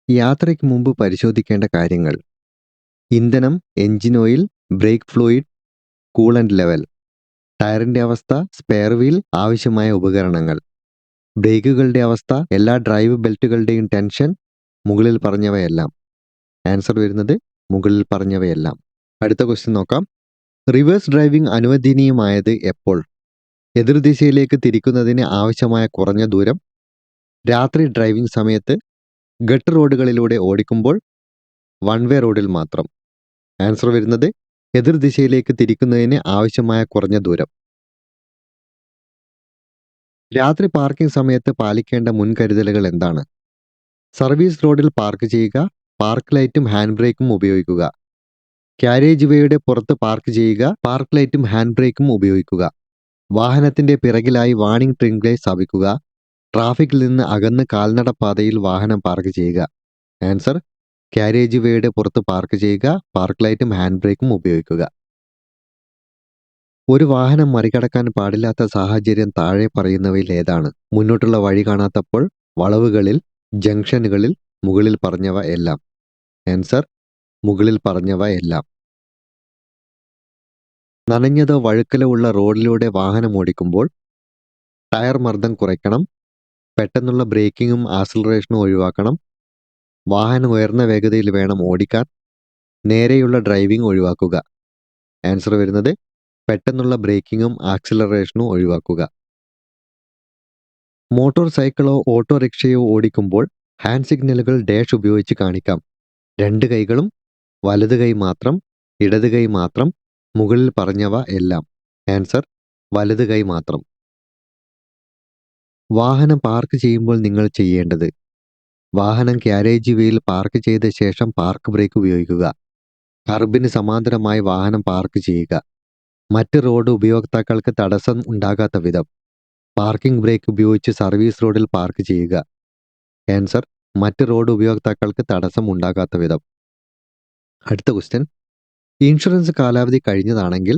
യാത്രയ്ക്ക് മുമ്പ് പരിശോധിക്കേണ്ട കാര്യങ്ങൾ: ഇന്ധനം, engine oil, brake fluid, coolant level, ടയറിന്റെ അവസ്ഥ, സ്പെയർ വീൽ, ആവശ്യമായ ഉപകരണങ്ങൾ, ബ്രേക്കുകളുടെ അവസ്ഥ, എല്ലാ ഡ്രൈവ് ബെൽറ്റുകളുടെയും ടെൻഷൻ, മുകളിൽ പറഞ്ഞവയെല്ലാം. ആൻസർ വരുന്നത് മുകളിൽ പറഞ്ഞവയെല്ലാം. അടുത്ത ക്വസ്റ്റ്യൻ നോക്കാം. റിവേഴ്സ് ഡ്രൈവിംഗ് അനുവദനീയമായത് എപ്പോൾ? എതിർദിശയിലേക്ക് തിരിക്കുന്നതിന് ആവശ്യമായ കുറഞ്ഞ ദൂരം, രാത്രി ഡ്രൈവിംഗ് സമയത്ത്, ഗട്ട് റോഡുകളിലൂടെ ഓടിക്കുമ്പോൾ, വൺ വേ റോഡിൽ മാത്രം. ആൻസർ വരുന്നത് എതിർദിശയിലേക്ക് തിരിക്കുന്നതിന് ആവശ്യമായ കുറഞ്ഞ ദൂരം. രാത്രി പാർക്കിംഗ് സമയത്ത് പാലിക്കേണ്ട മുൻകരുതലുകൾ എന്താണ്? സർവീസ് റോഡിൽ പാർക്ക് ചെയ്യുക, പാർക്ക് ലൈറ്റും ഹാൻഡ് ബ്രേക്കും ഉപയോഗിക്കുക. ക്യാരേജ് വേയുടെ പുറത്ത് പാർക്ക് ചെയ്യുക, പാർക്ക് ലൈറ്റും ഹാൻഡ് ബ്രേക്കും ഉപയോഗിക്കുക. വാഹനത്തിന്റെ പിറകിലായി വാർണിംഗ് ട്രിംഗ്ലേ സ്ഥാപിക്കുക. ട്രാഫിക്കിൽ നിന്ന് അകന്ന് കാൽനട പാതയിൽ വാഹനം പാർക്ക് ചെയ്യുക. ആൻസർ ക്യാരേജ് വേയുടെ പുറത്ത് പാർക്ക് ചെയ്യുക, പാർക്ക് ലൈറ്റും ഹാൻഡ് ബ്രേക്കും ഉപയോഗിക്കുക. ഒരു വാഹനം മറികടക്കാൻ പാടില്ലാത്ത സാഹചര്യം താഴെ പറയുന്നവയിൽ ഏതാണ്? മുന്നോട്ടുള്ള വഴി കാണാത്തപ്പോൾ, വളവുകളിൽ, ജംഗ്ഷനുകളിൽ, മുകളിൽ പറഞ്ഞവ എല്ലാം. ആൻസർ മുകളിൽ പറഞ്ഞവ എല്ലാം. നനഞ്ഞതോ വഴുക്കലോ ഉള്ള റോഡിലൂടെ വാഹനം ഓടിക്കുമ്പോൾ ടയർ മർദ്ദം കുറയ്ക്കണം, പെട്ടെന്നുള്ള ബ്രേക്കിങ്ങും ആക്സിലറേഷനും ഒഴിവാക്കണം, വാഹനം ഉയർന്ന വേഗതയിൽ വേണം ഓടിക്കാൻ, നേരെയുള്ള ഡ്രൈവിംഗ് ഒഴിവാക്കുക. ആൻസർ വരുന്നത് പെട്ടെന്നുള്ള ബ്രേക്കിങ്ങും ആക്സിലറേഷനും ഒഴിവാക്കുക. മോട്ടോർ സൈക്കിളോ ഓട്ടോറിക്ഷയോ ഓടിക്കുമ്പോൾ ഹാൻഡ് സിഗ്നലുകൾ ഡാഷ് ഉപയോഗിച്ച് കാണിക്കാം. രണ്ട് കൈകളും, വലത് കൈ മാത്രം, ഇടത് കൈ മാത്രം, മുകളിൽ പറഞ്ഞവ എല്ലാം. ആൻസർ വലത് കൈ മാത്രം. വാഹനം പാർക്ക് ചെയ്യുമ്പോൾ നിങ്ങൾ ചെയ്യേണ്ടത്: വാഹനം ക്യാരേജ് വേയിൽ പാർക്ക് ചെയ്ത ശേഷം പാർക്ക് ബ്രേക്ക് ഉപയോഗിക്കുക. കർബിന് സമാന്തരമായി വാഹനം പാർക്ക് ചെയ്യുക. മറ്റ് റോഡ് ഉപയോക്താക്കൾക്ക് തടസ്സം ഉണ്ടാകാത്ത വിധം പാർക്കിംഗ് ബ്രേക്ക് ഉപയോഗിച്ച് സർവീസ് റോഡിൽ പാർക്ക് ചെയ്യുക. ആൻസർ മറ്റ് റോഡ് ഉപയോക്താക്കൾക്ക് തടസ്സം ഉണ്ടാകാത്ത വിധം. അടുത്ത ക്വസ്റ്റ്യൻ: ഇൻഷുറൻസ് കാലാവധി കഴിഞ്ഞതാണെങ്കിൽ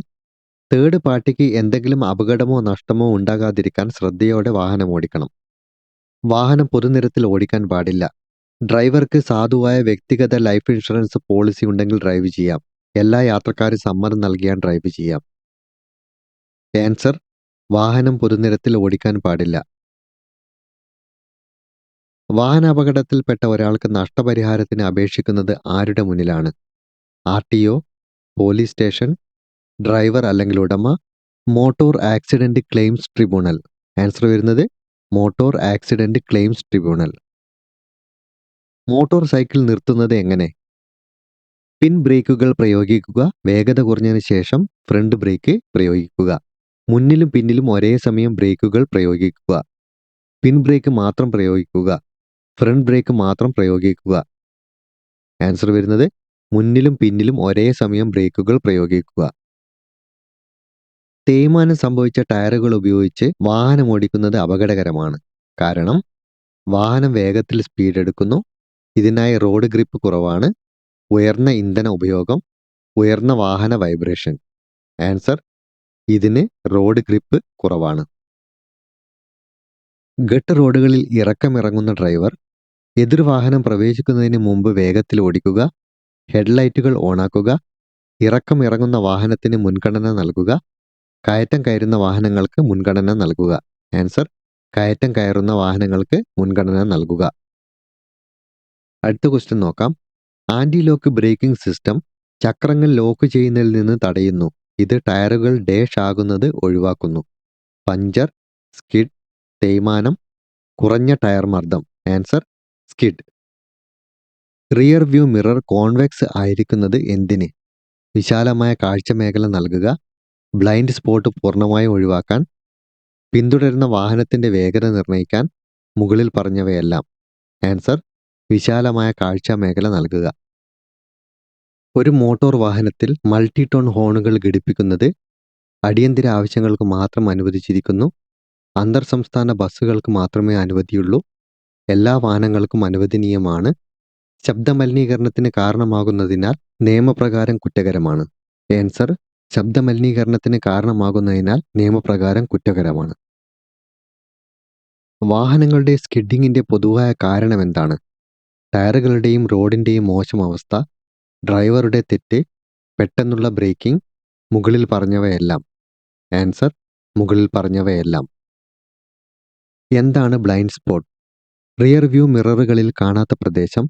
തേർഡ് പാർട്ടിക്ക് എന്തെങ്കിലും അപകടമോ നഷ്ടമോ ഉണ്ടാകാതിരിക്കാൻ ശ്രദ്ധയോടെ വാഹനം ഓടിക്കണം. വാഹനം പൊതുനിരത്തിൽ ഓടിക്കാൻ പാടില്ല. ഡ്രൈവർക്ക് സാധുവായ വ്യക്തിഗത ലൈഫ് ഇൻഷുറൻസ് പോളിസി ഉണ്ടെങ്കിൽ ഡ്രൈവ് ചെയ്യാം. എല്ലാ യാത്രക്കാരും സമ്മതം നൽകിയാൽ ഡ്രൈവ് ചെയ്യാം. ആൻസർ വാഹനം പൊതുനിരത്തിൽ ഓടിക്കാൻ പാടില്ല. വാഹനാപകടത്തിൽപ്പെട്ട ഒരാൾക്ക് നഷ്ടപരിഹാരത്തിന് അപേക്ഷിക്കുന്നത് ആരുടെ മുന്നിലാണ്? RTO, പോലീസ് സ്റ്റേഷൻ, ഡ്രൈവർ അല്ലെങ്കിൽ ഉടമ, motor accident claims tribunal. Answer വരുന്നത് motor accident claims tribunal. Motorcycle നിർത്തുന്നത് എങ്ങനെ? പിൻ ബ്രേക്കുകൾ പ്രയോഗിക്കുക. വേഗത കുറഞ്ഞതിന് ശേഷം ഫ്രണ്ട് ബ്രേക്ക് പ്രയോഗിക്കുക. മുന്നിലും പിന്നിലും ഒരേ സമയം ബ്രേക്കുകൾ പ്രയോഗിക്കുക. പിൻ ബ്രേക്ക് മാത്രം പ്രയോഗിക്കുക. ഫ്രണ്ട് ബ്രേക്ക് മാത്രം പ്രയോഗിക്കുക. ആൻസർ വരുന്നത് മുന്നിലും പിന്നിലും ഒരേ സമയം ബ്രേക്കുകൾ പ്രയോഗിക്കുക. തേയ്മാനം സംഭവിച്ച ടയറുകൾ ഉപയോഗിച്ച് വാഹനം ഓടിക്കുന്നത് അപകടകരമാണ്. കാരണം വാഹനം വേഗത്തിൽ സ്പീഡ് എടുക്കുന്നു. ഇതിനായി റോഡ് ഗ്രിപ്പ് കുറവാണ്. ഉയർന്ന ഇന്ധന ഉപയോഗം, ഉയർന്ന വാഹന വൈബ്രേഷൻ. ആൻസർ ഇതിന് റോഡ് ഗ്രിപ്പ് കുറവാണ്. ഗട്ട് റോഡുകളിൽ ഇറക്കമിറങ്ങുന്ന ഡ്രൈവർ എതിർവാഹനം പ്രവേശിക്കുന്നതിന് മുമ്പ് വേഗത്തിൽ ഓടിക്കുക. ഹെഡ്ലൈറ്റുകൾ ഓണാക്കുക. ഇറക്കം ഇറങ്ങുന്ന വാഹനത്തിന് മുൻഗണന നൽകുക. കയറ്റം കയറുന്ന വാഹനങ്ങൾക്ക് മുൻഗണന നൽകുക. ആൻസർ കയറ്റം കയറുന്ന വാഹനങ്ങൾക്ക് മുൻഗണന നൽകുക. അടുത്ത ക്വസ്റ്റ്യൻ നോക്കാം. ആൻറ്റി ലോക്ക് ബ്രേക്കിംഗ് സിസ്റ്റം ചക്രങ്ങൾ ലോക്ക് ചെയ്യുന്നതിൽ നിന്ന് തടയുന്നു. ഇത് ടയറുകൾ ഡാഷ് ആകുന്നത് ഒഴിവാക്കുന്നു. പഞ്ചർ, സ്കിഡ്, തേയ്മാനം, കുറഞ്ഞ ടയർ മർദ്ദം. Answer skid. Rear view mirror convex ആയിരിക്കുന്നത് എന്തിന്? വിശാലമായ കാഴ്ച മേഖല നൽകുക. ബ്ലൈൻഡ് സ്പോട്ട് പൂർണ്ണമായും ഒഴിവാക്കാൻ, പിന്തുടരുന്ന വാഹനത്തിന്റെ വേഗത നിർണ്ണയിക്കാൻ, മുകളിൽ പറഞ്ഞവയെല്ലാം. ആൻസർ വിശാലമായ കാഴ്ച മേഖല നൽകുക. ഒരു മോട്ടോർ വാഹനത്തിൽ മൾട്ടി ടോൺ ഹോണുകൾ ഘടിപ്പിക്കുന്നത് അടിയന്തര ആവശ്യങ്ങൾക്ക് മാത്രം അനുവദിച്ചിരിക്കുന്നു. അന്തർ സംസ്ഥാന ബസ്സുകൾക്ക് മാത്രമേ അനുമതിയുള്ളൂ. എല്ലാ വാഹനങ്ങൾക്കും അനുവദനീയമാണ്. ശബ്ദമലിനീകരണത്തിന് കാരണമാകുന്നതിനാൽ നിയമപ്രകാരം കുറ്റകരമാണ്. ആൻസർ ശബ്ദമലിനീകരണത്തിന് കാരണമാകുന്നതിനാൽ നിയമപ്രകാരം കുറ്റകരമാണ്. വാഹനങ്ങളുടെ സ്കിഡിങ്ങിന്റെ പൊതുവായ കാരണം എന്താണ്? ടയറുകളുടെയും റോഡിൻ്റെയും മോശം അവസ്ഥ, ഡ്രൈവറുടെ തെറ്റ്, പെട്ടെന്നുള്ള ബ്രേക്കിംഗ്, മുകളിൽ പറഞ്ഞവയെല്ലാം. ആൻസർ: മുകളിൽ പറഞ്ഞവയെല്ലാം. എന്താണ് ബ്ലൈൻഡ് സ്പോട്ട്? റിയർ വ്യൂ മിററുകളിൽ കാണാത്ത പ്രദേശം,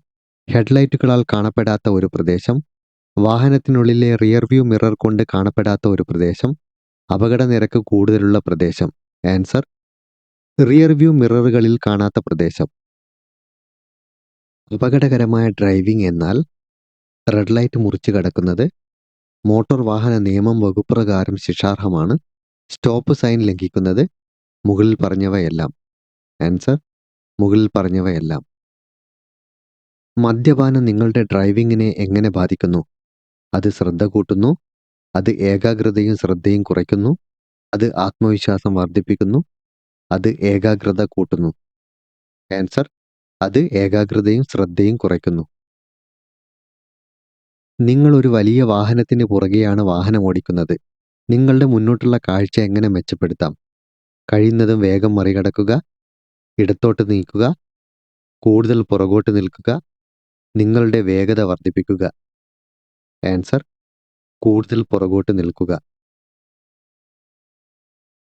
ഹെഡ്ലൈറ്റുകളാൽ കാണപ്പെടാത്ത ഒരു പ്രദേശം, വാഹനത്തിനുള്ളിലെ റിയർ വ്യൂ മിറർ കൊണ്ട് കാണപ്പെടാത്ത ഒരു പ്രദേശം, അപകട നിരക്ക് കൂടുതലുള്ള പ്രദേശം. ആൻസർ: റിയർ വ്യൂ മിററുകളിൽ കാണാത്ത പ്രദേശം. അപകടകരമായ ഡ്രൈവിംഗ് എന്നാൽ റെഡ് ലൈറ്റ് മുറിച്ച് കടക്കുന്നത്, മോട്ടോർ വാഹന നിയമം വകുപ്പ് പ്രകാരം ശിക്ഷാർഹമാണ്, സ്റ്റോപ്പ് സൈൻ ലംഘിക്കുന്നത്, മുകളിൽ പറഞ്ഞവയെല്ലാം. ആൻസർ: മുകളിൽ പറഞ്ഞവയെല്ലാം. മദ്യപാനം നിങ്ങളുടെ ഡ്രൈവിങ്ങിനെ എങ്ങനെ ബാധിക്കുന്നു? അത് ശ്രദ്ധ കൂട്ടുന്നു, അത് ഏകാഗ്രതയും ശ്രദ്ധയും കുറയ്ക്കുന്നു, അത് ആത്മവിശ്വാസം വർദ്ധിപ്പിക്കുന്നു, അത് ഏകാഗ്രത കൂട്ടുന്നു. ആൻസർ: അത് ഏകാഗ്രതയും ശ്രദ്ധയും കുറയ്ക്കുന്നു. നിങ്ങൾ ഒരു വലിയ വാഹനത്തിന് പുറകെയാണ് വാഹനം ഓടിക്കുന്നത്. നിങ്ങളുടെ മുന്നോട്ടുള്ള കാഴ്ച എങ്ങനെ മെച്ചപ്പെടുത്താം? കഴിയുന്നതും വേഗം മറികടക്കുക, ഇടത്തോട്ട് നീക്കുക, കൂടുതൽ പുറകോട്ട് നിൽക്കുക, നിങ്ങളുടെ വേഗത വർദ്ധിപ്പിക്കുക. ആൻസർ: കൂടുതൽ പുറകോട്ട് നിൽക്കുക.